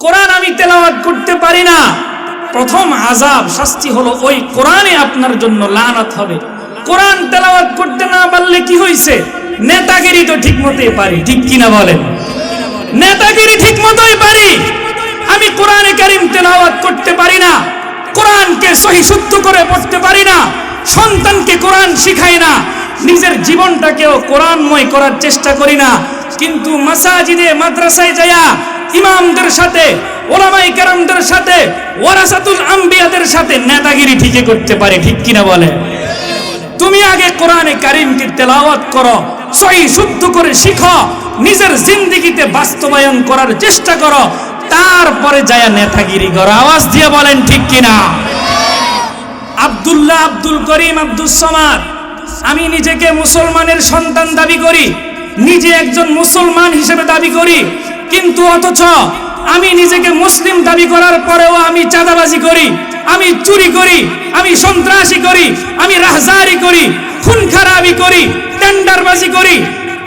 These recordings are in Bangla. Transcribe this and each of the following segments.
কোরআন আমি তেলাওয়াত করতে পারি না, প্রথম আযাব শাস্তি হলো ওই কোরআনে আপনার জন্য লানত হবে। কোরআন তেলাওয়াত করতে না পারলে কি হইছে? নেতাগিরি তো ঠিক মতোই পারি, ঠিক কিনা বলেন? নেতাগিরি ঠিক মতোই পারি। আমি কোরআনে কারীম তেলাওয়াত করতে পারি না, কোরআনকে সহি শুদ্ধ করে পড়তে পারি না, সন্তানকে কোরআন শিখাই না, নিজের জীবনটাকেও কোরআনময় করার চেষ্টা করি না। কিন্তু মাসাজিদে মাদ্রাসায় যায়া ইমামদের সাথে, ওলামায়ে কেরামদের সাথে, ওয়ারাসাতুল আম্বিয়াদের সাথে নেতাগিরি ঠিকই করতে পারি, ঠিক কিনা বলে? তুমি আগে কোরআনে কারীমকে তেলাওয়াত করো, সহি শুদ্ধ করে শিখো, নিজের জিন্দেগিতে বাস্তবায়ন করার চেষ্টা করো, তারপরে যায়া নেতাগিরি করো। আওয়াজ দিয়ে বলেন ঠিক কিনা? আব্দুল্লাহ, আব্দুল করিম, আব্দুস সামাদ, আমি নিজেকে মুসলমানের সন্তান দাবি করি, নিজে একজন মুসলমান হিসেবে দাবি করি, কিন্তু অথচ আমি নিজেকে মুসলিম দাবি করার পরেও আমি চাঁদাবাজি করি, আমি চুরি করি, আমি সন্ত্রাসী করি, আমি রাহজারি করি, খুন খারাপি করি, টেন্ডারবাজি করি,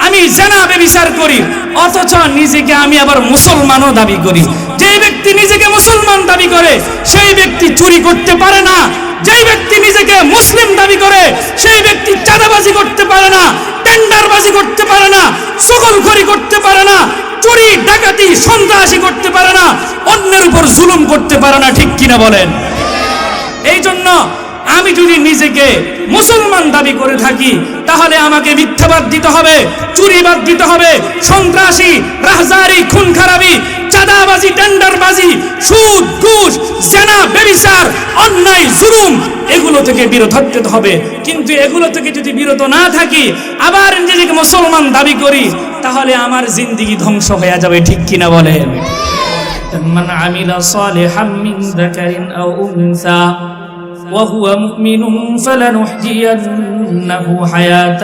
আমি জিনা ব্যভিচার করি, অথচ নিজেকে আমি আবার মুসলমানও দাবি করি। যে ব্যক্তি নিজেকে মুসলমান দাবি করে সেই ব্যক্তি চুরি করতে পারে না, যেই ব্যক্তি নিজেকে মুসলিম দাবি করে সেই ব্যক্তি চাঁদাবাজি করতে পারে না, টেন্ডারবাজি করতে পারে না, চুগলখড়ি করতে পারে না, চুরি ডাকাতি সন্ত্রাসী করতে পারে না, অন্যের উপর জুলুম করতে পারে না, ঠিক কিনা বলেন? এই জন্য আমি যদি নিজেকে মুসলমান দাবি করে থাকি তাহলে আমাকে মিথ্যাবাদ দিতে হবে, চুরিবাদ দিতে হবে, সন্ত্রাসী, রাহজারি, খুন খারাপি, চাঁদাবাজি, টেন্ডারবাজি, সুদ, ঘুষ, জিনা, ব্যভিচার, অন্যায়, জুলুম, এগুলো থেকে বিরত হতে হবে। কিন্তু এগুলো থেকে যদি বিরত না থাকি, আবার নিজেকে মুসলমান দাবি করি, তাহলে আমার জিন্দেগি ধ্বংস হয়ে যাবে, ঠিক কিনা বলেন? মান আমিলা সালিহাম মিন যাকারিন আও উনসা وهو مؤمن فلنحيينه حياة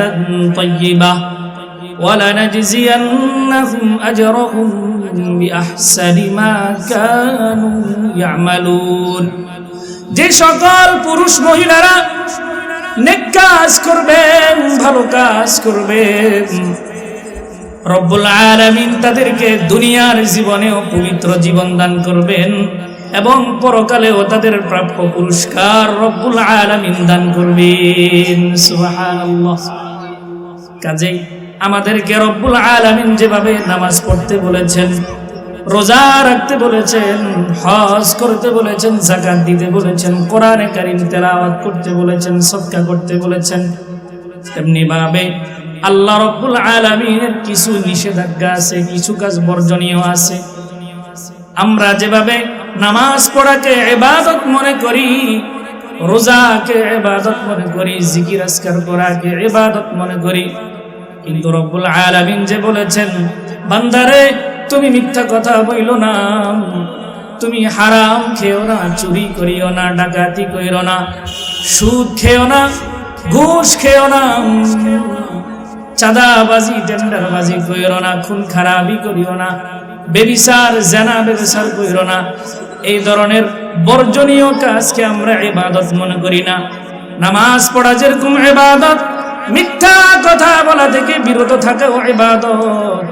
طيبة ولنجزينهم أجرهم بأحسن ما كانوا يعملون। যে সকল পুরুষ মহিলারা নেক কাজ করবেন, ভালো কাজ করবেন, রব্বুল আলামিন তাদেরকে দুনিয়ার জীবনেও পবিত্র জীবন দান করবেন এবং পরকালেও তাদের প্রাপ্য পুরস্কার রব্বুল আলামিন দান করবেন। সুবহানাল্লাহ। কাজেই আমাদেরকে রব্বুল আলামিন যেভাবে নামাজ পড়তে বলেছেন, রোজা রাখতে বলেছেন, হজ করতে বলেছেন, যাকাত দিতে বলেছেন, কোরআনে কারীম তেলাওয়াত করতে বলেছেন, সদকা করতে বলেছেন, তেমনি ভাবে আল্লাহ রব্বুল আলামিনের কিছু নিষেধাজ্ঞা আছে, কিছু কাজ বর্জনীয় আছে। আমরা যেভাবে নামাজ পড়াকে ইবাদত মনে করি, রোজাকে ইবাদত মনে করি, জিকির আজকার করাকে ইবাদত মনে করি, কিন্তু রব্বুল আলামিন যে বলেছেন, বান্দারে তুমি মিথ্যা কথা বইলো না, তুমি হারাম খেও না, চুরি করিও না, ডাকাতি কইরো না, সুদ খেও না, ঘুষ খেও না, চাঁদাবাজি, টেন্ডারবাজি কইরো না, খুন খারাপি করিও না, বেবিচার, জিনা ব্যভিচার কইরো না। এই ধরনের বর্জনীয় কাজকে আমরা ইবাদত মনে করি না। নামাজ পড়া যেরকম ইবাদত, মিথ্যা কথা বলা থেকে বিরত থাকাও ইবাদত,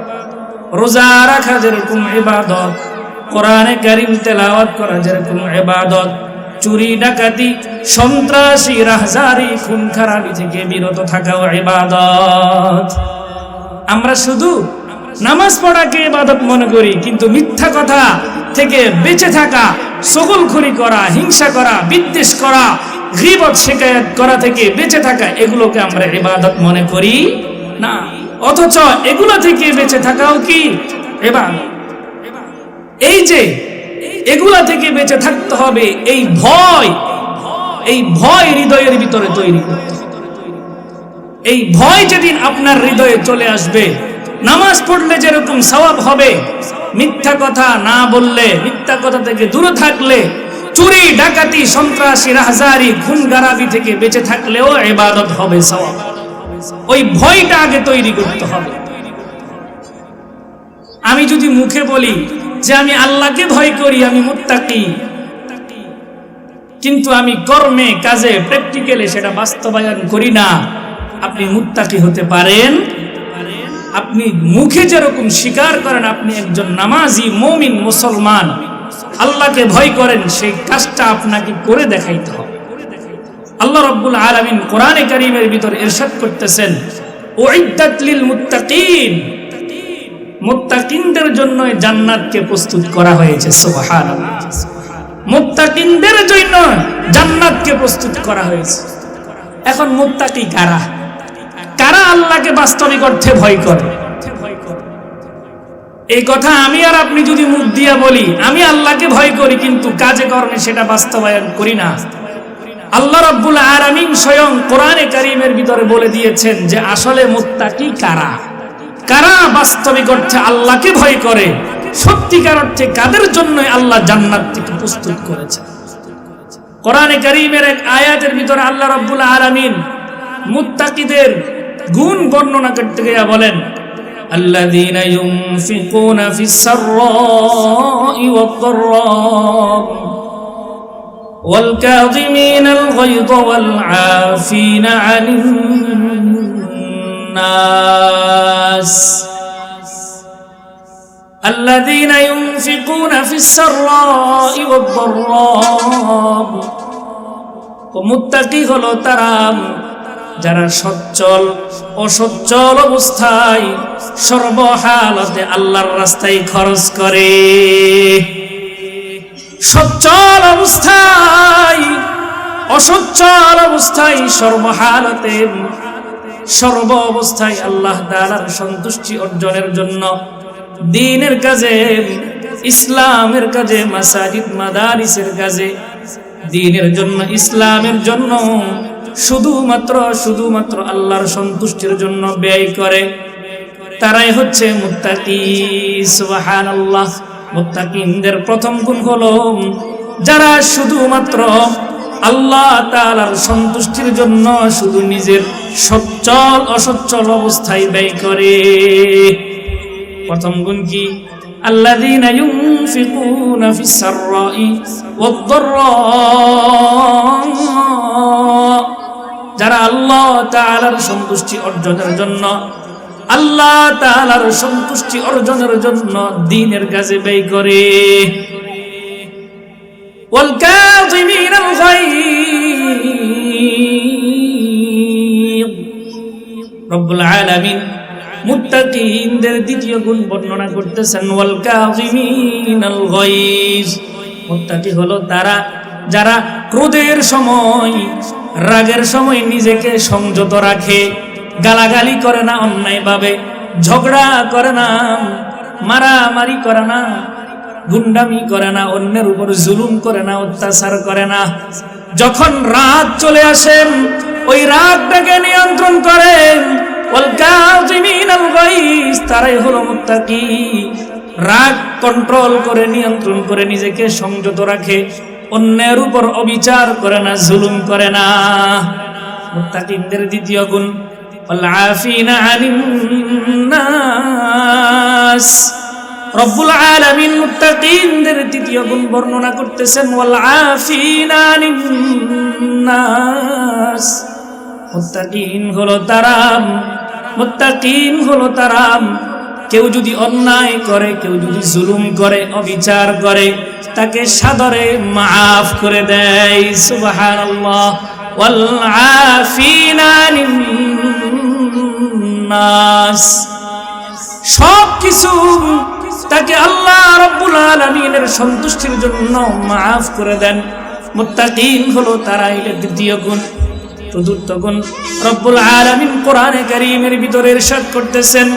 রোজা রাখা যেরকম ইবাদত, কোরআনে কারীম তেলাওয়াত করা যেরকম ইবাদত, চুরি ডাকাতি সন্ত্রাসী রাহজারি খুন খারাপি থেকে বিরত থাকাও ইবাদত। আমরা শুধু নামাজ পড়াকে ইবাদত মনে করি, কিন্তু মিথ্যা কথা থেকে বেঁচে থাকা, চগলখড়ি করা, হিংসা করা, বিদ্বেষ করা, গীবত শিকায়াত করা থেকে বেঁচে থাকা, এগুলোকে আমরা ইবাদত মনে করি না। অথচ এগুলো থেকে বেঁচে থাকাও কি ইবাদত। এই যে এগুলা থেকে বেঁচে থাকতে হবে, এই ভয় হৃদয়ের ভিতরে তৈরি করতে হবে। এই ভয় যেদিন আপনার হৃদয়ে চলে আসবে, নামাজ পড়লে যেরকম সওয়াব হবে, মিথ্যা কথা না বললে, মিথ্যা কথা থেকে দূরে থাকলে, চুরি ডাকাতি সন্ত্রাসী রাহজারি খুন খারাপি থেকে বেঁচে থাকলেও ইবাদত হবে, সওয়াব। ওই ভয়টা আগে তৈরি করতে হবে। আমি যদি মুখে বলি যে আমি আল্লাহকে ভয় করি, আমি মুত্তাকি, কিন্তু আমি কর্মে কাজে প্র্যাকটিক্যালি সেটা বাস্তবায়ন করি না, আপনি মুত্তাকি হতে পারেন? আপনি মুখে যেরকম স্বীকার করেন আপনি একজন নামাজি মুমিন মুসলমান, আল্লাহকে ভয় করেন, সেই কাজটা আপনাকে করে দেখাইতে হবে। আল্লাহ রাব্বুল আলামিন কোরআনে কারীমের ভিতর ইরশাদ করতেছেন, উইদ্দাত লিল মুত্তাকিন, মুত্তাকিনদের জন্য জান্নাতকে প্রস্তুত করা হয়েছে। সুবহানাল্লাহ, মুত্তাকিনদের জন্য জান্নাতকে প্রস্তুত করা হয়েছে। এখন মুত্তাকি কারা? কারা আল্লাহকে বাস্তবিক অর্থে ভয় করে? এই কথা আমি আর আপনি যদি মুখ দিয়া বলি আমি আল্লাহকে ভয় করি, কিন্তু কাজে কর্মে সেটা বাস্তবায়ন করি না, আল্লাহ রাব্বুল আলামিন স্বয়ং কোরআনে কারীমের ভিতরে বলে দিয়েছেন যে আসলে মুত্তাকি কারা, কারা বাস্তবিক অর্থে আল্লাহকে ভয় করে, সত্যিকার অর্থে কাদের জন্য আল্লাহ জান্নাত থেকে প্রস্তুত করেছেন। কোরআনে কারীমের এক আয়াতের ভিতরে আল্লাহ রাব্বুল আলামিন মুত্তাকিদের গুণ বর্ণনা করতে গিয়ে বলেন, আল্লাযীনা ইউনফিকুনা ফিস সাররাই ওয়াদ দাররাই ওয়াল কাযিমিনাল গায়যা ওয়াল আফিনা আনিন নাস। الذين ينفقون في السراء والضراء, মুত্তাকি হলো তারা যারা সচ্ছল অসচ্ছল অবস্থায় সর্বহালতে আল্লাহর রাস্তায় খরচ করে। সচ্ছল অবস্থায় অসচ্ছল অবস্থায় সর্বহালতে সর্ব অবস্থায় আল্লাহ তাআলার সন্তুষ্টি অর্জনের জন্য দ্বীনের কাজে, ইসলামের কাজে, মাসাজিদ মাদারিসের কাজে, দ্বীনের জন্য, ইসলামের জন্য শুধুমাত্র আল্লাহর সন্তুষ্টির জন্য ব্যয় করে, তারাই হচ্ছে মুত্তাকি। সুবহানাল্লাহ। মুত্তাকিনদের প্রথম গুণ হলো যারা শুধুমাত্র আল্লাহ তাআলার সন্তুষ্টির জন্য শুধু নিজের সচ্ছল অসচ্ছল অবস্থায় ব্যয় করে। প্রথম গুণ কি? আল্লাযীনা ইউনফিকুনা ফিস সাররাই ওয়াদ দাররাই, যারা আল্লাহ তাআলার সন্তুষ্টি অর্জনের জন্য, আল্লাহ তাআলার সন্তুষ্টি অর্জনের জন্য দ্বীনের কাজে ব্যয় করে। ওয়াল কাযিমিনাল গায়য, রব্বুল আলামিন মুত্তাকিনদের দ্বিতীয় গুণ বর্ণনা করতেছেন, ওয়াল কাযিমিনাল গায়য। মুত্তাকি হলো তারা যারা ক্রোধের সময়, রাগের সময় নিজেকে সংযত রাখে, গালাগালি করে না অন্যায়ভাবে, ঝগড়া করে না, মারামারি করে না, গুন্ডামি করে না, অন্যের উপর জুলুম করে না, অত্যাচার করে না। যখন রাগ চলে আসে ওই রাগটাকে নিয়ন্ত্রণ করে। ওয়াল কাযিমিনাল গায়য, তারাই হলো মুত্তাকি। রাগ কন্ট্রোল করে, নিয়ন্ত্রণ করে নিজেকে সংযত রাখে, অন্যের উপর অবিচার করে না, জুলুম করে না। মুত্তাকিনদের দ্বিতীয় গুণ ওয়াল আফিনা আনিন নাস। রব্বুল আলামিন মুত্তাকিনদের তৃতীয় গুণ বর্ণনা করতেছেন, ওয়াল আফিনা আনিন নাস। মুত্তাকিন হলো তারা কেউ যদি অন্যায় করে, কেউ যদি জুলুম করে, অবিচার করে, তাকে সাদরে মাফ করে দেয়। সুবহানাল্লাহ। ওয়াল আফিনা আনিন নাস, সবকিছু তাকে আল্লাহ রাব্বুল আলামিনের সন্তুষ্টির জন্য মাফ করে দেন। মুত্তাকিন হলো তারা। এর দ্বিতীয় গুণ। চতুর্থ গুণ রব্বুল আলামিন কোরআনে কারীমের ভিতরে ইরশাদ করতেছেন,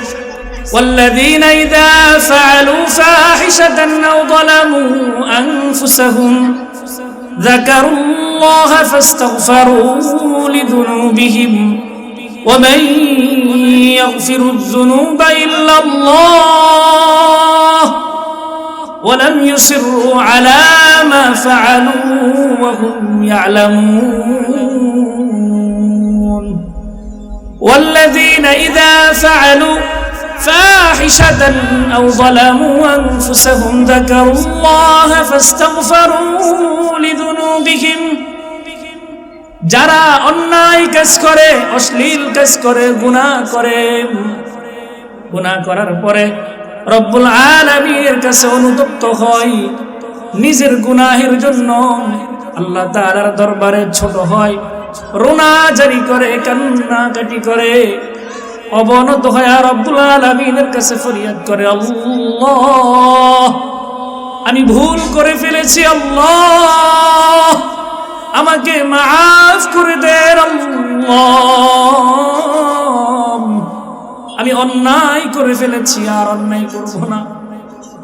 ওয়াল্লাযীনা ইযা ফাআলু ফাহিশাতান আও যালামু আনফুসাহুম যাকারুল্লাহা ফাস্তাগফিরু লিযুনুবিহিম ওয়া মান ইয়াগফিরুয যুনুবা ইল্লাল্লাহ ওয়া লাম ইউসিররু আলা মা ফাআলু ওয়া হুম ইয়ালামুন। والذين إذا فعلوا فاحشة أو ظلموا أنفسهم ذكروا الله فاستغفروا لذنوبهم, যারা অন্যায় কাজ করে, অশ্লীল কাজ করে, গুনাহ করার পরে রব্বুল আলামিনের কাছে অনুতপ্ত হয়, নিজের গুনাহের জন্য আল্লাহ তাআলার দরবারে ছোট হয়, রোনা জারি করে, কান্নাকাটি করে, অবনত হয়ে রব্বুল আলামিনের কাছে ফরিয়াদ করে, আল্লাহ আমি ভুল করে ফেলেছি, আল্লাহ আমাকে মাফ করে দেন, আল্লাহ আমি অন্যায় করে ফেলেছি, আর অন্যায় করব না।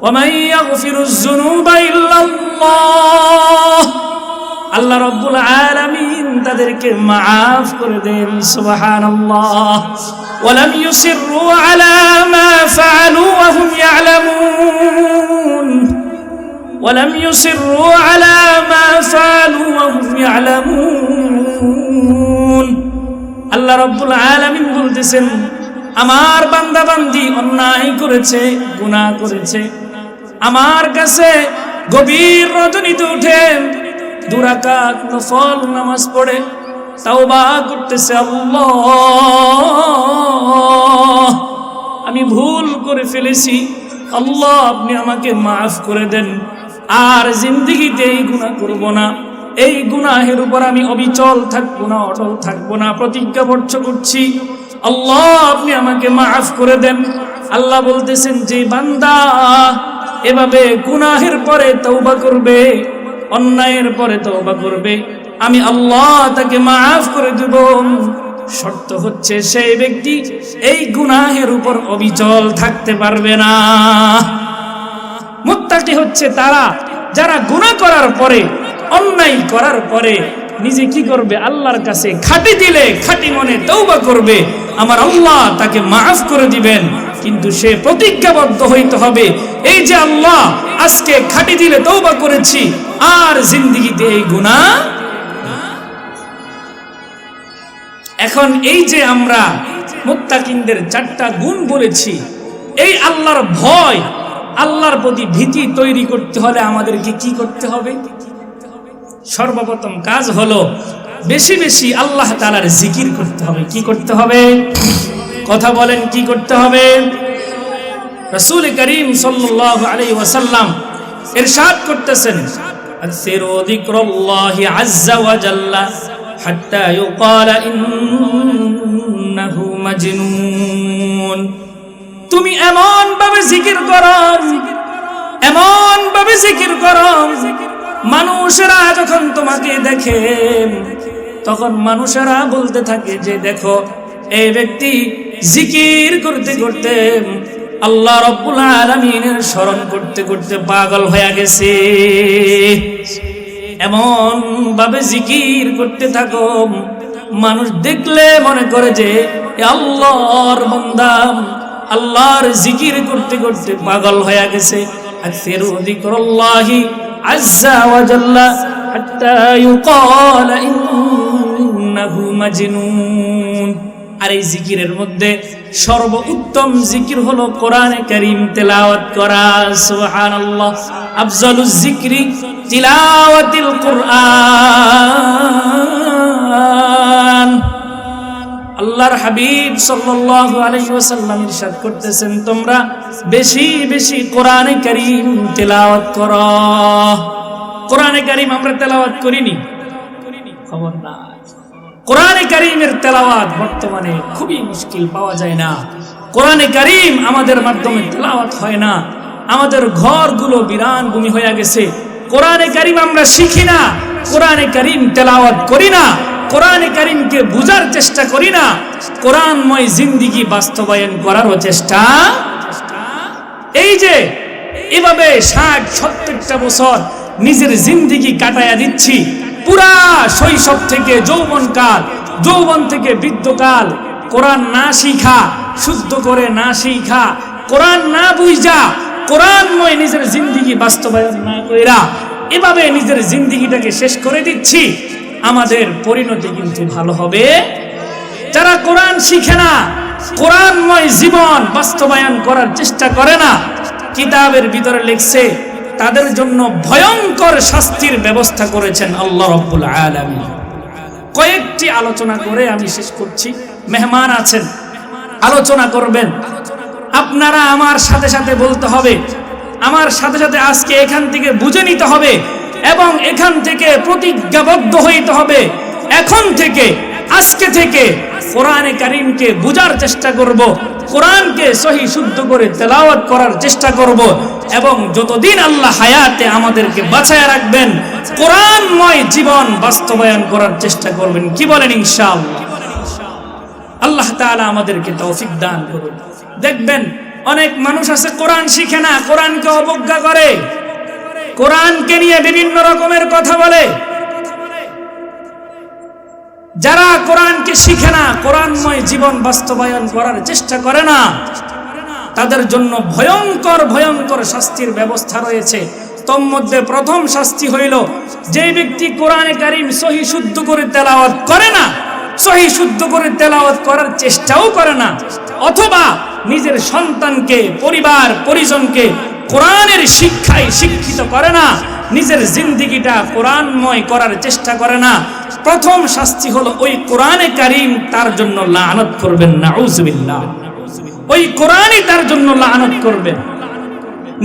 ওয়ামান ইয়াগফিরুয যুনুবা ইল্লাল্লাহ, আল্লাহ রাব্বুল আলামিন তাদেরকে মাফ করে দেন, সুবহানাল্লাহ। ওয়ালাম ইউসিররু আলা মা ফাআলু ওয়া হুম ইয়ালামুন, ওয়ালাম ইউসিররু আলা মা ফাআলু ওয়া হুম ইয়ালামুন। আল্লাহ রাব্বুল আলামিন বলতেছেন, আমার বান্দা বান্দি অন্যায় করেছে, গুনাহ করেছে, আমার কাছে গভীর রজনীতে উঠে 2 রাকাত নফল নামাজ পড়ে তাওবা করতেছে, আল্লাহ আমি ভুল করে ফেলেছি, আল্লাহ আপনি আমাকে মাফ করে দেন, আর জিন্দেগিতে এই গুনাহ করব না, এই গুনাহের উপর আমি অবিচল থাকবো না, অটল থাকবো না, প্রতিজ্ঞাবদ্ধ করছি, আল্লাহ আপনি আমাকে মাফ করে দেন। আল্লাহ বলতেছেন, যে বান্দা এভাবে গুনাহের পরে তওবা করবে, অন্যায়ের পরে তওবা করবে, আমি আল্লাহ তাকে মাফ করে দেব। শর্ত হচ্ছে সেই ব্যক্তি এই গুনাহের উপর অবিচল থাকতে পারবে না। মুত্তাকি হচ্ছে তারা যারা গুনাহ করার পরে, অন্যায় করার পরে নিজে কি করবে, আল্লাহর কাছে খাঁটি দিলে খাঁটি মনে তওবা করবে, আমার আল্লাহ তাকে মাফ করে দিবেন। কিন্তু সে প্রতিজ্ঞাবদ্ধ হইতে হবে, এই যে আল্লাহ আজকে খাঁটি দিলে তওবা করেছি, আর জিন্দেগিতে এই গুনাহ। এখন এই যে আমরা মুত্তাকিনদের 4টা গুণ বলেছি, এই আল্লাহর ভয়, আল্লাহর প্রতি ভীতি তৈরি করতে হলে আমাদেরকে কি করতে হবে? সর্বপ্রথম কাজ হলো বেশি বেশি আল্লাহ তাআলার জিকির করতে হবে। কি করতে হবে? কথা বলেন, কি করতে হবে? রাসূল করিম সাল্লাল্লাহু আলাইহি ওয়াসাল্লাম ইরশাদ করতেছেন, আকসিরু যিকরাল্লাহি আযজা ওয়া জাল্লা হাত্তা ইউকালা ইন্নাহু মাজনুন। তুমি এমন ভাবে জিকির করো, এমন ভাবে জিকির করো, মানুষেরা যখন তোমাকে দেখে তখন মানুষেরা বলতে থাকে যে দেখো এই ব্যক্তি জিকির করতে করতে আল্লাহ রাব্বুল আলামিনের স্মরণ করতে করতে পাগল হয়ে গেছে। এমন ভাবে জিকির করতে থাকো, মানুষ দেখলে মনে করে যে আল্লাহর বান্দা আল্লাহর জিকির করতে করতে পাগল হয়ে গেছে। আকসিরু যিকরাল্লাহি আযজা ওয়া জাল্লা হাত্তা ইউকালা ইন্নাহু মাজনুন। আর এই জিকিরের মধ্যে সর্বোত্তম জিকির হলো কোরআনে কারীম তেলাওয়াত করা। সুবহানাল্লাহ। আফজালুজ যিকরি তিলাওয়াতুল কুরআন। আল্লাহর হাবিব সাল্লাল্লাহু আলাইহি ওয়াসাল্লাম ইরশাদ করতেছেন, তোমরা বেশি বেশি কোরআনে কারীম তেলাওয়াত করো। কোরআনে কারীম আমরা তেলাওয়াত করিনি, খবর নাই। কোরআনে কারীমের তেলাওয়াত বর্তমানে খুবই মুশকিল, পাওয়া যায় না। কোরআনে কারীম আমাদের মাধ্যমে তেলাওয়াত হয় না, আমাদের ঘরগুলো বিরান ভূমি হয়ে গেছে। কোরআনে কারীম আমরা শিখি না, কোরআনে কারীম তেলাওয়াত করি না, কোরআনে কারীমকে বুঝার চেষ্টা করি না, কোরআনময় জিন্দেগি বাস্তবায়ন করারও চেষ্টা। এই যে এভাবে 60-70টা বছর নিজের জিন্দেগি কাটায়া দিচ্ছি, পুরা শৈশব থেকে যৌবনকাল, যৌবন থেকে বৃদ্ধকাল, কোরআন না শিখা, শুদ্ধ করে না শিখা, কোরআন না বুঝা, কোরআনময় নিজের জিন্দেগি বাস্তবায়ন না কইরা এভাবে নিজের জিন্দেগিটাকে শেষ করে দিচ্ছি। আমাদের পরিণতি কিন্তু ভালো হবে। যারা কোরআন শিখে না, কোরআনময় জীবন বাস্তবায়ন করার চেষ্টা করে না, কিতাবের ভিতরে লিখছে তাদের জন্য ভয়ঙ্কর শাস্তির ব্যবস্থা করেছেন আল্লাহ রাব্বুল আলামিন। কয়েকটি আলোচনা করে আমি শেষ করছি। মেহমান আছেন, আলোচনা করবেন, আপনারা আমার সাথে সাথে বলতে হবে আমার সাথে সাথে আজকে এখান থেকে বুঝে নিতে হবে এবং এখান থেকে প্রতিজ্ঞাবদ্ধ হইতে হবে। এখন থেকে, আজকে থেকে কোরআনে কারীমকে বুঝার চেষ্টা করব, কোরআনকে সহি শুদ্ধ করে তেলাওয়াত করার চেষ্টা করব এবং যতদিন আল্লাহ হায়াতে আমাদেরকে বাঁচায় রাখবেন কোরআনময় জীবন বাস্তবায়ন করার চেষ্টা করবেন। কি বলেন ইনশাআল্লাহ? আল্লাহ তাআলা আমাদেরকে তৌফিক দান করুন। দেখবেন অনেক মানুষ আছে কোরআন শিখে না, কোরআনকে অবজ্ঞা করে, কোরআনকে নিয়ে বিভিন্ন রকমের কথা বলে। যারা কোরআনকে শিখে না, কোরআনময় জীবন বাস্তবায়ন করার চেষ্টা করে না, তাদের জন্য ভয়ঙ্কর ভয়ঙ্কর শাস্তির ব্যবস্থা রয়েছে। তোর মধ্যে প্রথম শাস্তি হইল, যে ব্যক্তি কোরআনে কারীম সহি শুদ্ধ করে তেলাওয়াত করে না, সহি শুদ্ধ করে তেলাওয়াত করার চেষ্টাও করে না, অথবা নিজের সন্তানকে, পরিবার পরিজনকে কোরআনের শিক্ষায় শিক্ষিত করে না, নিজের জিন্দেগিটা কোরআনময় করার চেষ্টা করে না, প্রথম শাস্তি হলো ওই কোরআনে কারীম তার জন্য লানত করবেন। নাউজুবিল্লাহ। ওই কোরআনই তার জন্য লানত করবেন।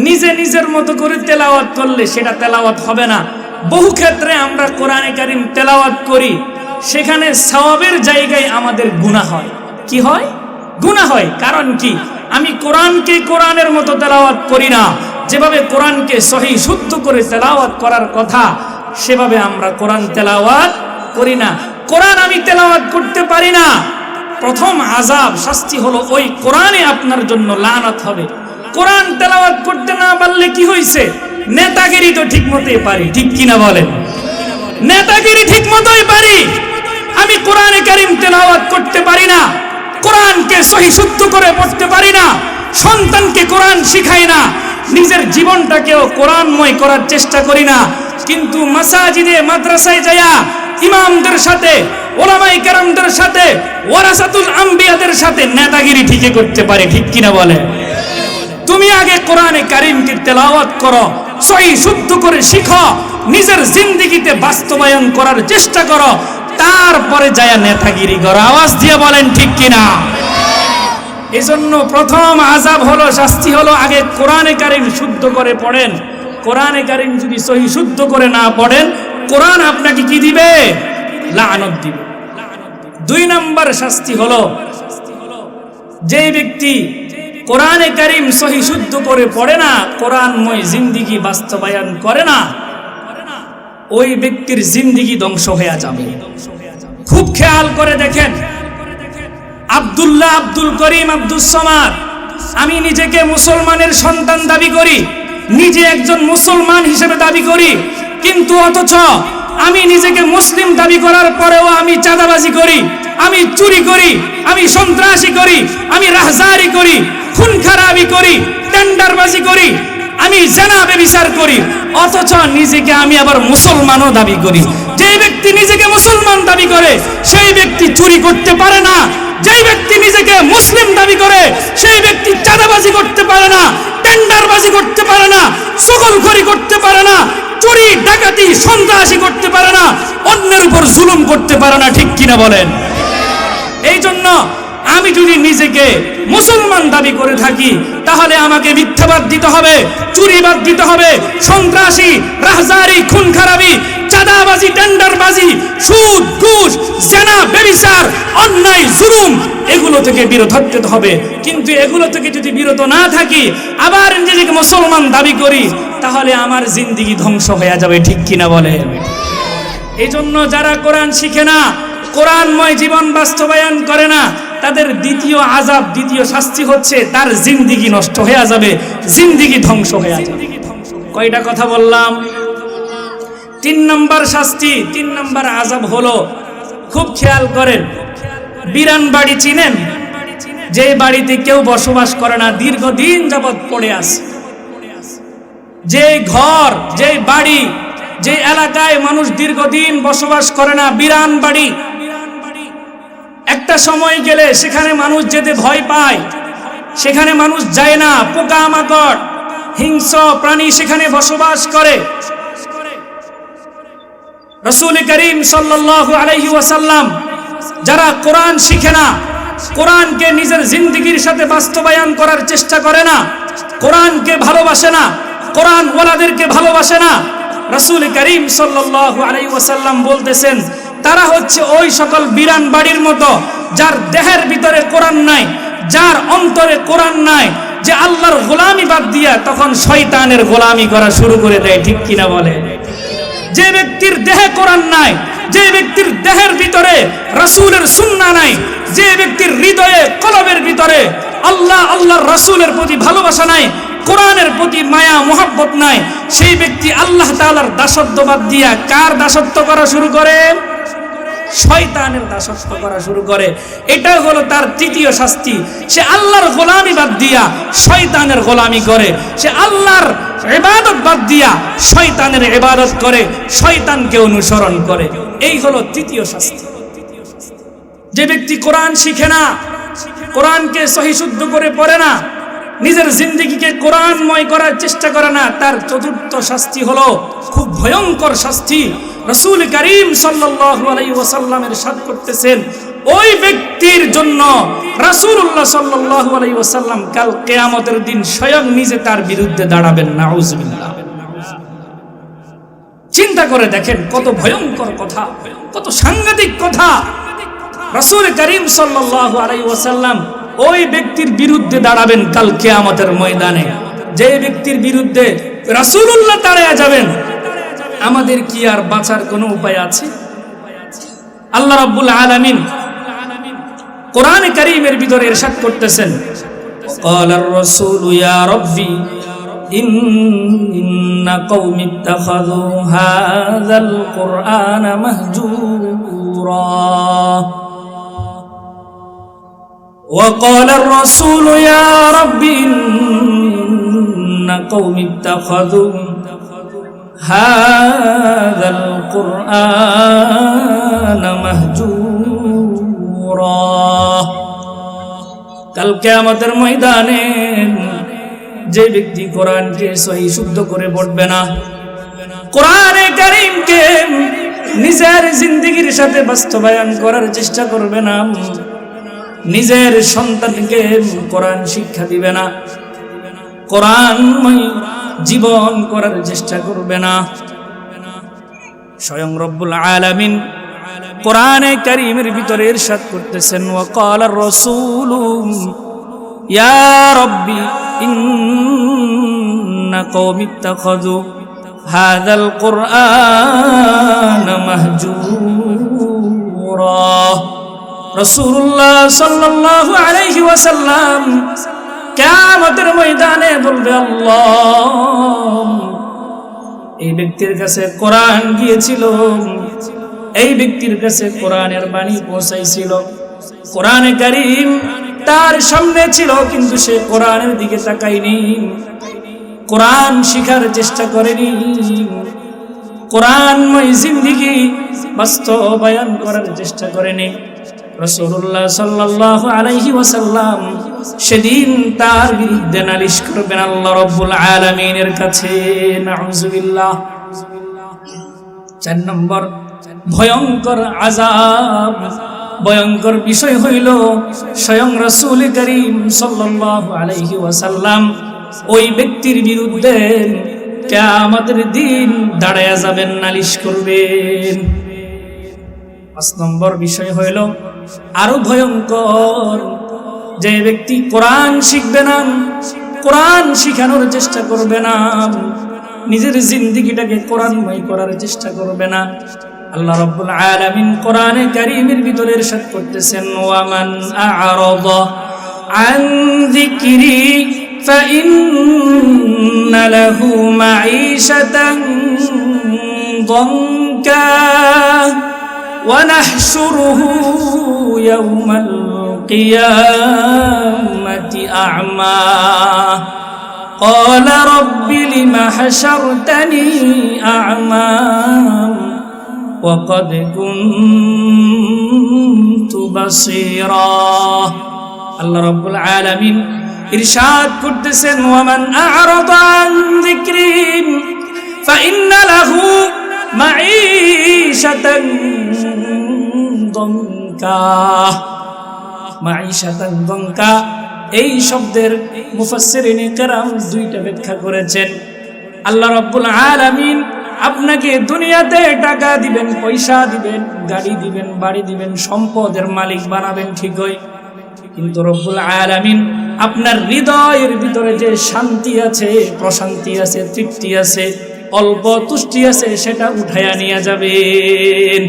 নিজে নিজের মতো করে তেলাওয়াত করলে সেটা তেলাওয়াত হবে না। বহু ক্ষেত্রে আমরা কোরআনে কারীম তেলাওয়াত করি, সেখানে সওয়াবের জায়গায় আমাদের গুনাহ হয়। কি হয়? গুনাহ হয়। কারণ কি? আমি কোরআনকে কোরআনের মতো তেলাওয়াত করি না। যেভাবে কোরআনকে সহি শুদ্ধ করে তেলাওয়াত করার কথা, সেভাবে আমরা কোরআন তেলাওয়াত করি না। কোরআন আমি তেলাওয়াত করতে পারি না, প্রথম আযাব শাস্তি হলো ওই কোরআনে আপনার জন্য লানত হবে। কোরআন তেলাওয়াত করতে না পারলে কি হইছে? নেতাগিরি তো ঠিক মতোই পারি, ঠিক কিনা বলেন? নেতাগিরি ঠিক মতোই পারি, আমি কোরআনে কারীম তেলাওয়াত করতে পারি না, কোরআনকে সহি শুদ্ধ করে পড়তে পারি না, সন্তানকে কোরআন শিখাই না, নিজের জীবনটাকেও কোরআনময় করার চেষ্টা করি না। কিন্তু মাসাজিদে মাদ্রাসায় যায়া ইমামদের সাথে, ওলামায়ে কেরামদের সাথে, ওয়ারাসাতুল আম্বিয়াদের সাথে নেতাগিরি ঠিকই করতে পারে, ঠিক কিনা বলে? তুমি আগে কোরআনে কারীমকে তেলাওয়াত করো, সহি শুদ্ধ করে শিখো, নিজের জিন্দেগিতে বাস্তবায়ন করার চেষ্টা করো, তারপরে যায়া নেতাগিরি করো। আওয়াজ দিয়ে বলেন ঠিক কিনা? এজন্য প্রথম আযাব হলো, শাস্তি হলো, আগে কোরআনে কারীম শুদ্ধ করে পড়েন। কোরআনে কারীম যদি সহি শুদ্ধ করে না পড়েন, কোরআন আপনাকে কি দিবে? লানত দিবে। 2 নম্বর শাস্তি হলো, যে ব্যক্তি কোরআনে কারীম সহি শুদ্ধ করে পড়ে না, কোরআনময় জিন্দেগি বাস্তবায়ন করে না, ওই ব্যক্তির জিন্দেগি ধ্বংস হয়ে যাবে। খুব খেয়াল করে দেখেন, আব্দুল্লাহ, আব্দুল করিম, আব্দুল সামাদ, আমি নিজেকে মুসলমানের সন্তান দাবি করি, নিজে একজন মুসলমান হিসেবে দাবি করি, কিন্তু অথচ আমি নিজেকে মুসলিম দাবি করার পরেও আমি চাঁদাবাজি করি, আমি চুরি করি, আমি সন্ত্রাসী করি, আমি রাহজারি করি, খুন খারাপি করি, টেন্ডারবাজি করি, আমি জিনা ব্যভিচার করি, অথচ নিজেকে আমি আবার মুসলমানও দাবি করি। যে ব্যক্তি নিজেকে মুসলমান দাবি করে সেই ব্যক্তি চুরি করতে পারে না, যেই ব্যক্তি নিজেকে মুসলিম দাবি করে সেই ব্যক্তি চাঁদাবাজি করতে পারে না, টেন্ডারবাজি করতে পারে না, চুগলখড়ি করতে পারে না, চুরি ডাকাতি সন্ত্রাসী করতে পারে না, অন্যের উপর জুলুম করতে পারে না, ঠিক কিনা বলেন? এই জন্য আমি যদি নিজেকে মুসলমান দাবি করে থাকি, তাহলে আমাকে মিথ্যাবাদ দিতে হবে, চুরিবাদ দিতে হবে, সন্ত্রাসী, রাহজারি, খুন খারাপি, চাঁদাবাজি, টেন্ডারবাজি, সুদ, ঘুষ, জিনা, ব্যভিচার, অন্যায়, জুলুম, এগুলো থেকে বিরত থাকতে হবে। কিন্তু এগুলো থেকে যদি বিরত না থাকি, আবার নিজেকে মুসলমান দাবি করি, তাহলে আমার জিন্দেগি ধ্বংস হয়ে যাবে, ঠিক কিনা বলে? এই জন্য যারা কোরআন শিখে না, কোরআনময় জীবন বাস্তবায়ন করে না, তাদের দ্বিতীয় আযাব, দ্বিতীয় শাস্তি হচ্ছে তার জিন্দেগি নষ্ট হয়ে যাবে, জিন্দেগি ধ্বংস হয়ে যাবে। কয়টা কথা বললাম? 3 নম্বর শাস্তি, 3 নম্বর আযাব হলো, খুব খেয়াল করেন, বিরান বাড়ি চিনেন? যে বাড়িতে কেউ বসবাস করে না, দীর্ঘদিন যাবৎ পড়ে আছে, যে ঘর, যে বাড়ি, যে এলাকায় মানুষ দীর্ঘদিন বসবাস করে না, বিরান বাড়ি, একটা সময় গেলে সেখানে মানুষ যেতে ভয় পায়, সেখানে মানুষ যায় না, পোকামাকড়, হিংস্র প্রাণী সেখানে বসবাস করে। রাসূল করিম সাল্লাল্লাহু আলাইহি ওয়াসাল্লাম যারা কোরআন শিখে না, কোরআনকে নিজের জিন্দেগির সাথে বাস্তবায়ন করার চেষ্টা করে না, কোরআনকে ভালোবাসে না, কোরআন ওয়ালাদেরকে ভালোবাসে না। রাসূল করিম সাল্লাল্লাহু আলাইহি ওয়াসাল্লাম বলতেছেন, তারা হচ্ছে ওই সকল বিরান বাড়ির মতো যার দেহের ভিতরে কোরআন নাই, যার অন্তরে কোরআন নাই, যে আল্লাহর গোলামি বাদ দিয়া তখন শয়তানের গোলামি করা শুরু করে দেয়। ঠিক কিনা বলে? যে ব্যক্তির দেহে কোরআন নাই, যে ব্যক্তির দেহের ভিতরে রাসূলের সুন্নাহ নাই, যে ব্যক্তির হৃদয়ে কলবের ভিতরে আল্লাহ আল্লাহর রাসূলের প্রতি ভালোবাসা নাই, কোরআনের প্রতি মায়া মোহাব্বত নাই, সেই ব্যক্তি আল্লাহ তাআলার দাসত্ব বাদ দিয়া কার দাসত্ব করা শুরু করে? শয়তানের দাসত্ব করা শুরু করে। এটা হলো তার তৃতীয় শাস্তি। সে আল্লাহর গোলামি বাদ দিয়া শয়তানের গোলামি করে, সে আল্লাহর ইবাদত বাদ দিয়া শয়তানের ইবাদত করে, শয়তানকে অনুসরণ করে। এই হলো তৃতীয় শাস্তি। যে ব্যক্তি কোরআন শিখে না, কোরআনকে সহি শুদ্ধ করে পড়ে না, নিজের জিন্দেগিকে কোরআনময় করার চেষ্টা করে না, তার চতুর্থ শাস্তি হলো খুব ভয়ঙ্কর শাস্তি। রাসূল করিম সাল্লাল্লাহু আলাইহি ওয়াসাল্লামের ইরশাদ করতেছেন, ওই ব্যক্তির জন্য রাসূলুল্লাহ সাল্লাল্লাহু আলাইহি ওয়াসাল্লাম কাল কিয়ামতের দিন স্বয়ং নিজে তার বিরুদ্ধে দাঁড়াবেন। নাউযুবিল্লাহ। চিন্তা করে দেখেন কত ভয়ঙ্কর কথা, কত সাংঘাতিক কথা। রাসূল করিম সাল্লাল্লাহু আলাইহি ওয়াসাল্লাম ওই ব্যক্তির বিরুদ্ধে দাঁড়াবেন কাল কিয়ামতের ময়দানে, যে ব্যক্তির বিরুদ্ধে রাসূলুল্লাহ দাঁড়ায়া যাবেন। আমাদের কি আর বাঁচার কোনো উপায় আছে? আল্লাহ রাব্বুল আলামিন কোরআনে কারীমের ভিতরে ইরশাদ করতেছেন, ক্বালার রাসূলু ইয়া রাব্বি ইন্না কওমি ইত্তাখাযু হাযাল কুরআনা মাহজুরা। وقال الرسول يا رب إن قوم اتخذوا هذا القرآن مهجورا। কাল কিয়ামতের ময়দানে যে ব্যক্তি কোরআনকে সহি শুদ্ধ করে পড়বে না, কোরআনে কারীমকে নিজের জিন্দেগীর সাথে বাস্তবায়ন করার চেষ্টা করবে না, নিজের সন্তানকে কোরআন শিক্ষা দিবে না, কোরআনময় জীবন করার চেষ্টা করবে না, স্বয়ং রব্বুল আলামিন কোরআনে কারীমের ভিতরে ইরশাদ করতেছেন, ওয়া ক্বালার রাসূলু ইয়া রাব্বি ইন্না কওমি ইত্তাখাযু হাযাল কুরআনা মাহজুরা। রাসূলুল্লাহ সাল্লাল্লাহু আলাইহি ওয়াসাল্লাম কিয়ামতের ময়দানে বলবে, আল্লাহ, এই ব্যক্তির কাছে কোরআন গিয়েছিল, এই ব্যক্তির কাছে কোরআনের বাণী পৌঁছাইছিল, কোরআনে কারীম তার সামনে ছিল, কিন্তু সে কোরআনের দিকে তাকায়নি, কোরআন শিখার চেষ্টা করেনি, কোরআনময় জিন্দেগি বাস্তবায়ন করার চেষ্টা করেনি। রাসূলুল্লাহ সাল্লাল্লাহু আলাইহি ওয়াসাল্লাম সেদিন তার বিরুদ্ধে নালিশ করবেন আল্লাহ রাব্বুল আলামিনের কাছে। নাউযুবিল্লাহ। 4 নম্বর ভয়ঙ্কর আযাব, ভয়ঙ্কর বিষয় হইল স্বয়ং রাসূল করিম সাল্লাল্লাহু আলাইহি ওয়াসাল্লাম ওই ব্যক্তির বিরুদ্ধে কিয়ামতের দিন দাঁড়ায়া যাবেন, নালিশ করবেন। 5 নম্বর বিষয় হইল আরো ভয়ঙ্কর, যে ব্যক্তি কোরআন শিখবে না, কোরআন শিখানোর চেষ্টা করবে না, নিজের জিন্দেগিটাকে কোরআনময় করার চেষ্টা করবে না। আল্লাহ রাব্বুল আলামিন কোরআনে কারীমের ভিতরে ইরশাদ করতেছেন, ওয়া মান আ'রাদা আন যিকরি ফাইন্না লাহু মাঈশাতান দানকা ونحشره يوم القيامة أعمى قال رب لم حشرتني أعمى وقد كنت بصيرا। الله رب العالمين إرشاد করতেছেন, ومن أعرض عن ذكري فإن له মাঈশাতান দনকা। মাঈশাতান দনকা এই শব্দের মুফাসসিরিনে কেরাম দুইটা ব্যাখ্যা করেছেন। আল্লাহ রাব্বুল আলামিন আপনাকে দুনিয়াতে টাকা দিবেন, পয়সা দিবেন, গাড়ি দিবেন, বাড়ি দিবেন, সম্পদের মালিক বানাবেন ঠিকই, কিন্তু রব্বুল আলামিন আপনার হৃদয়ের ভিতরে যে শান্তি আছে, প্রশান্তি আছে, তৃপ্তি আছে, অল্প তুষ্টি আছে, সেটা উঠাইয়া নিয়ে যাবেন।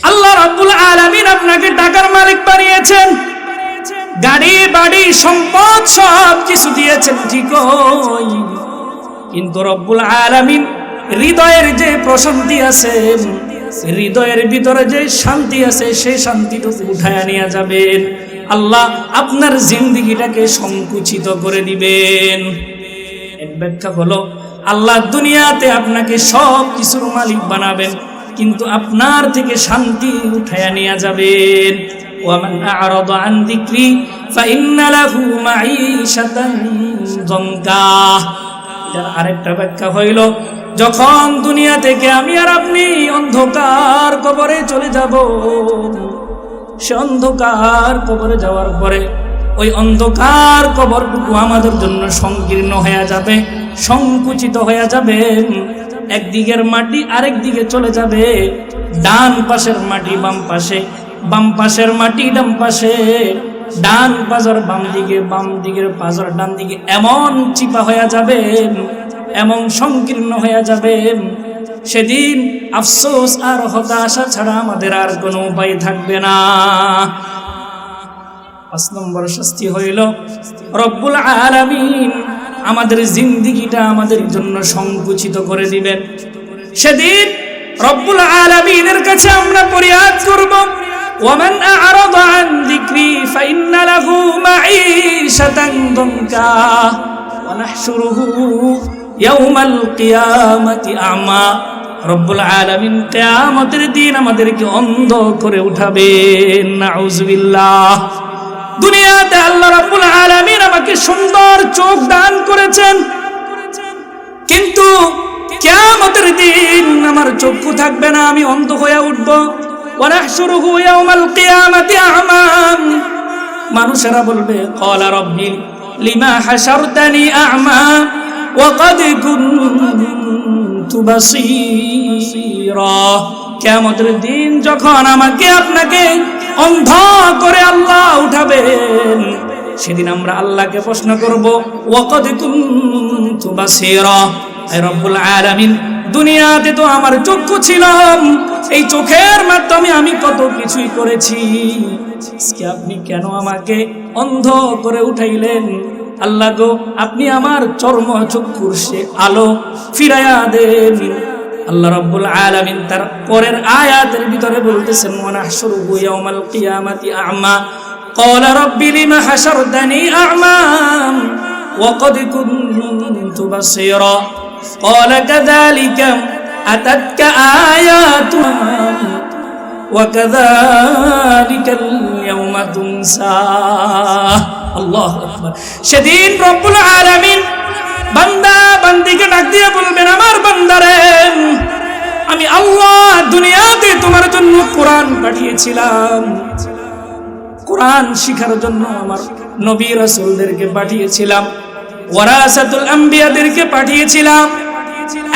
আল্লাহ রাব্বুল আলামিন আপনাকে টাকার মালিক বানিয়েছেন, গাড়ি বাড়ি সম্পদ সব কিছু দিয়েছেন ঠিকই, কিন্তু রব্বুল আলামিন হৃদয়ের যে প্রশান্তি আছে, হৃদয়ের ভিতরে যে শান্তি আছে, সেই শান্তিটুকু উঠায়া নিয়ে যাবেন। আল্লাহ আপনার জিন্দেগিটাকে সংকুচিত করে দিবেন। এক ব্যাখ্যা হলো আল্লাহ দুনিয়াতে আপনাকে সব কিছুর মালিক বানাবেন, কিন্তু আপনার থেকে শান্তি উঠায়া নিয়ে যাবেন। ওয়ামান আ'রাদা আন যিকরি ফাইন্না লাহু মাঈশাতান যানকা। এর আরেকটা ব্যাখ্যা হইল, যখন দুনিয়া থেকে আমি আর আপনি অন্ধকার কবরে চলে যাব, সে অন্ধকার কবরে যাওয়ার পরে ওই অন্ধকার কবরটুকু আমাদের জন্য সংকীর্ণ হয়ে যাবে, সংকুচিত হয়ে যাবে। একদিকের মাটি আরেক দিকে চলে যাবে, ডান পাশের মাটি বাম পাশে, বাম পাশের মাটি ডান পাশে, ডান পাজর বাম দিকে, বাম দিকের পাজর ডান দিকে, এমন চিপা হয়ে যাবে, এমন সংকীর্ণ হয়ে যাবে। সেদিন আফসোস আর হতাশা ছাড়া আমাদের আর কোনো উপায় থাকবে না। ৫ নম্বর শাস্তি হইল, রব্বুল আলামিন আমাদের জিন্দেগিটা আমাদের জন্য সংকুচিত করে দিবেন। সেদিন রব্বুল আলামিনের কাছে আমরা ফরিয়াদ করব, ওয়ামান আ'রাদা আন যিকরি ফাইন্না লাহু মাঈশাতান যানকা ওয়া নাহশুরুহু ইয়াওমাল কিয়ামাতি আ'মা। রব্বুল আলামিন কিয়ামতের দিন আমাদেরকে অন্ধ করে উঠাবেন। নাউযুবিল্লাহ। দুনিয়াতে আল্লাহ রাব্বুল আলামিন আমাকে সুন্দর চোখ দান করেছেন, কিন্তু কিয়ামতের দিন আমার চক্ষু থাকবে না, আমি অন্ধ হয়ে উঠব। ওয়া নাহশুরুহু ইয়াওমাল কিয়ামাতি আ'মা। মানুষেরা বলবে, ক্বালা রাব্বি লিমা হাশারতানি আ'মা ওয়া ক্বাদ কুনতু বাসীরা। কিয়ামতের দিন যখন আমাকে আপনাকে অন্ধ করে আল্লাহ উঠাবেন, সেদিন আমরা আল্লাহকে প্রশ্ন করব, ওয়া ক্বাদ কুনতু বাসীরা। আয় রব্বুল আলামিন, দুনিয়াতে তো আমার চক্ষু ছিল, এই চোখের মাধ্যমে আমি কত কিছুই করেছি, আজকে আপনি কেন আমাকে অন্ধ করে উঠাইলেন? আল্লাহ গো, আপনি আমার চর্ম চক্ষুর সে আলো ফিরাইয়া দেন। আল্লাহ রাব্বুল আলামিন তার পরের আয়াতের ভিতরে বলতেছেন, ওয়া নাহশুরুহু ইয়াওমাল কিয়ামাতি আ'মা ক্বালা রাব্বি লিমা হাশারতানি আ'মা ওয়া ক্বাদ কুনতু বাসীরা ক্বালা কাযালিকা আতাতকা আয়াতুনা ওয়া কাযালিকাল ইয়াওমা তুনসা। আল্লাহু আকবার। সেদিন রব্বুল আলামিন বান্দা বান্দিকে ডাক দিয়ে বলবেন, আমার বান্দারে, আমি আল্লাহ দুনিয়াতে তোমার জন্য কোরআন পাঠিয়েছিলাম, কোরআন শিখার জন্য আমার নবী রাসূলদেরকে পাঠিয়েছিলাম, ওয়ারাসাতুল আম্বিয়াদেরকে পাঠিয়েছিলাম,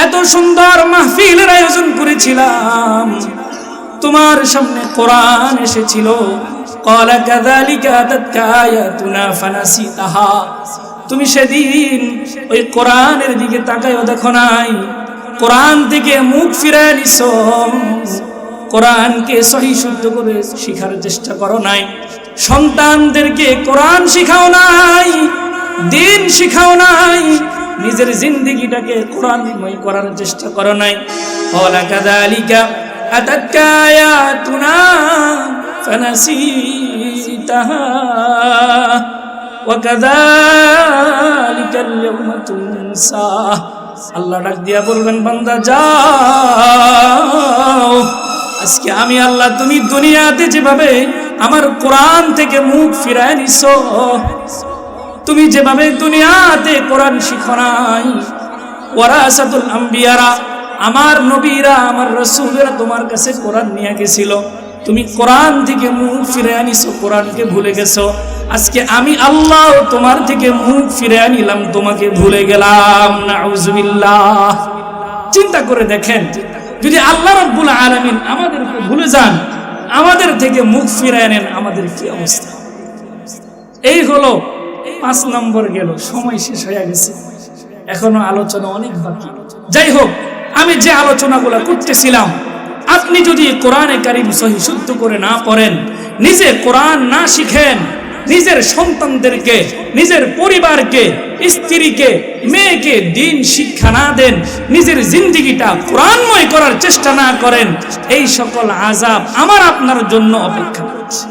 এত সুন্দর মাহফিলের আয়োজন করেছিলাম, তোমার সামনে কোরআন এসেছিল। ক্বালা কাযালিকা আতাতকা আয়াতুনা ফানাসিতাহা। তুমি সেদিন ওই কোরআনের দিকে তাকায়ও দেখো নাই, কোরআন থেকে মুখ ফিরিয়ে নিছো, কোরআনকে সহি শুদ্ধ করে শিখার চেষ্টা করো নাই, সন্তানদেরকে কোরআন শিখাও নাই, দিন শিখাও নাই, নিজের জিন্দেগিটাকে কোরআনময় করার চেষ্টা করো নাই। ক্বালা কাযালিকা আতাতকা আয়াতুনা ফানাসিতাহা ওয়া কাযালিকাল ইয়াওমা তুনসা। আল্লাহ ডাক দিয়া বলবেন, বান্দা যাও, আজকে আমি আল্লাহ তুমি দুনিয়াতে যেভাবে আমার কোরআন থেকে মুখ ফিরায় নিছো, তুমি যেভাবে দুনিয়াতে কোরআন শিখো নাই, ওয়ারাসাতুল আম্বিয়ারা, আমার নবীরা, আমার রাসূলেরা তোমার কাছে কোরআন নিয়ে গেছিল, তুমি কোরআন থেকে মুখ ফিরে আনিছো, কোরআনকে ভুলে গেছো। আজকে আমি আল্লাহ তোমার থেকে মুখ ফিরে আনিলাম, তোমাকে ভুলে গেলাম। নাউজুবিল্লাহ। চিন্তা করে দেখেন, যদি আল্লাহ রাব্বুল আলামিন আমাদেরকে ভুলে যান, আমাদের থেকে মুখ ফিরে আনেন, আমাদের কি অবস্থা? এই হলো 5 নম্বর গেল, সময় শেষ হয়ে গেছে, এখনো আলোচনা অনেক বাকি। যাই হোক, আমি যে আলোচনাগুলো করতেছিলাম, আপনি যদি কোরআনে কারীম সহি শুদ্ধ করে না পড়েন, নিজে কোরআন না শিখেন, নিজের সন্তানদেরকে, নিজের পরিবারকে, স্ত্রীকে, মেয়েকে দ্বীন শিক্ষা না দেন, নিজের জিন্দেগিটা কোরআনময় করার চেষ্টা না করেন, এই সকল আযাব আমার আপনার জন্য অপেক্ষা করছে।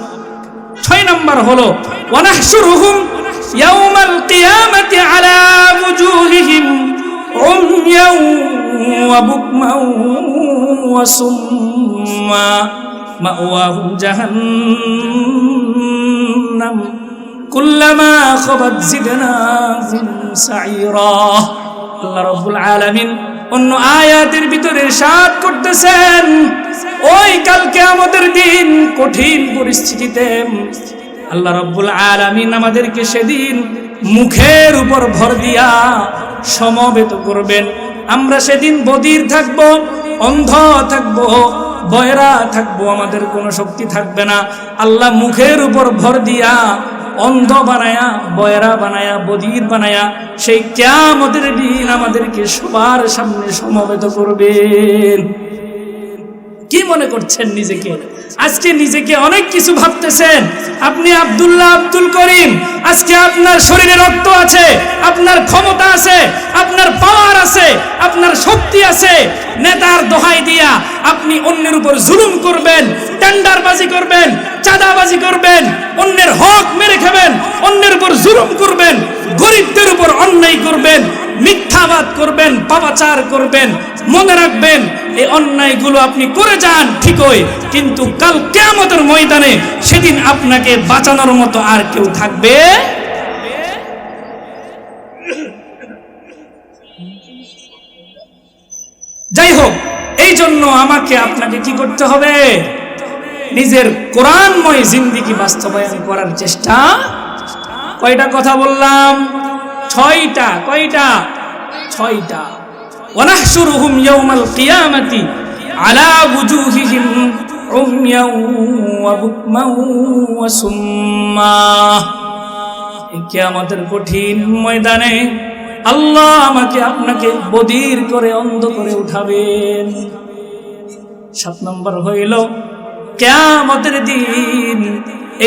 6 নম্বর হলো ওয়ানাহশুরুহুম ইয়াউমাল কিয়ামাতি আলা ওয়ুজুহিহিম উময়াও ওয়া বুকমাও ওয়া সুম্মা মাওয়াহুম জাহান্নাম কুল্লামা খাবাত জিদনাহুম সাইরা। আল্লাহ রাব্বুল আলামিন অন্য আয়াতের ভিতরে ইরশাদ করতেছেন, ওই কাল কিয়ামতের দিন কঠিন পরিস্থিতিতে আল্লাহ রাব্বুল আলামিন আমাদেরকে সেদিন মুখের উপর ভর দিয়া সমবেত করবেন। আমরা সেদিন বধির থাকব, অন্ধ থাকব, বয়রা থাকবো, আমাদের কোনো শক্তি থাকবে না। আল্লাহ মুখের উপর ভর দিয়া অন্ধ বানায়া, বয়রা বানায়া, বধির বানায়া সেই কিয়ামতের দিন আমাদেরকে সবার সামনে সমবেত করবেন। কি মনে করছেন নিজেকে? আজকে নিজেকে অনেক কিছু ভাবতেছেন। আপনি আব্দুল্লাহ আব্দুল করিম, আজকে আপনার শরীরে রক্ত আছে, আপনার ক্ষমতা আছে, আপনার পাওয়ার আছে, আপনার শক্তি আছে। নেতার দোহাই দিয়া আপনি অন্যের উপর জুলুম করবেন, টেন্ডারবাজি করবেন, চাঁদাবাজি করবেন, অন্যের হক মেরে খাবেন, অন্যের উপর জুলুম করবেন, গরিবদের উপর অন্যায় করবেন, মিথ্যাবাদ করবেন, পাপাচার করবেন। মনে রাখবেন, এই অন্যায়গুলো আপনি করে যান ঠিকই, কিন্তু কাল কিয়ামতের ময়দানে সেদিন আপনাকে বাঁচানোর মতো আর কেউ থাকবে। যাই হোক, এই জন্য আমাকে আপনাকে কি করতে হবে? নিজের কোরআনময় জিন্দেগি বাস্তবায়ন করার চেষ্টা। কয়টা কথা বললাম? 6টা। কয়টা? 6টা। ওয়ানাহশুরুহুম ইয়াউমাল কিয়ামাতি আলা ওয়ুজুহিহিম উময়াও ওয়া বুকমাও ওয়া সুম্মা। এই কিয়ামতের কঠিন ময়দানে আল্লাহ আমাকে আপনাকে বধির করে, অন্ধ করে উঠাবেন। 7 নম্বর হইল কিয়ামতের দিন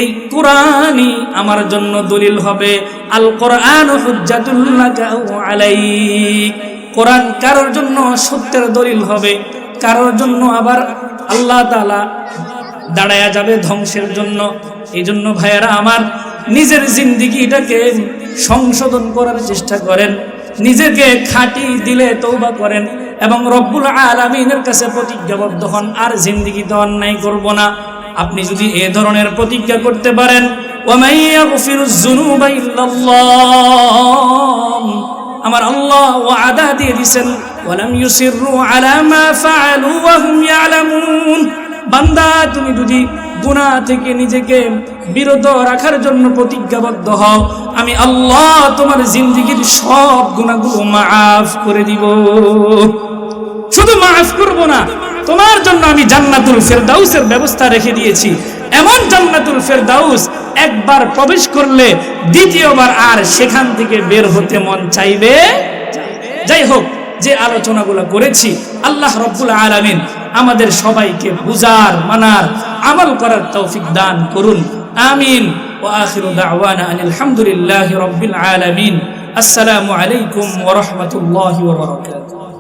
এই কোরআনই আমার জন্য দলিল হবে। আল কোরআন হুজ্জাতুল লাকা ওয়া আলাইক। কোরআন কারোর জন্য সত্যের দলিল হবে, কারোর জন্য আবার আল্লাহ তাআলা দাঁড়ায়া যাবে ধ্বংসের জন্য। এই জন্য ভাইয়েরা আমার, নিজের জিন্দেগিটাকে সংশোধন করার চেষ্টা করেন, নিজেকে খাঁটি দিলে তওবা করেন এবং রব্বুল আলামিনের কাছে প্রতিজ্ঞাবদ্ধ হন, আর জিন্দেগিতে অন্যায় করব না। আপনি যদি এই ধরনের প্রতিজ্ঞা করতে পারেন, ওয়ামাই ইয়াগফিরুজ যুনুবা ইল্লাল্লাহ, আমার আল্লাহ ওয়াদা দিয়ে দিয়েছেন, ওয়ালাম ইউসিররু আলা মা ফাআলু ওয়া হুম ইয়ালামুন। বান্দা, তুমি যদি গুনাহ থেকে নিজেকে বিরত রাখার জন্য প্রতিজ্ঞাবদ্ধ হও, আমি আল্লাহ তোমার জিন্দেগীর সব গুনাহগুলো মাফ করে দিব। শুধু মাফ করব না, তোমার জন্য আমি জান্নাতুল ফেরদাউসের ব্যবস্থা রেখে দিয়েছি। এমন জান্নাতুল ফেরদাউস একবার প্রবেশ করলে দ্বিতীয়বার আর সেখান থেকে বের হতে মন চাইবে। যাই হোক, যে আলোচনাগুলো করেছি, আল্লাহ রব্বুল আলামিন আমাদের সবাইকে বুঝার, মানার, আমল করার তৌফিক দান করুন। আমিন। ওয়া আখিরু দাওয়ানা আনিল হামদুলিল্লাহি রাব্বিল আলামিন। আসসালামু আলাইকুম ওয়া রাহমাতুল্লাহি ওয়া বারাকাতুহু।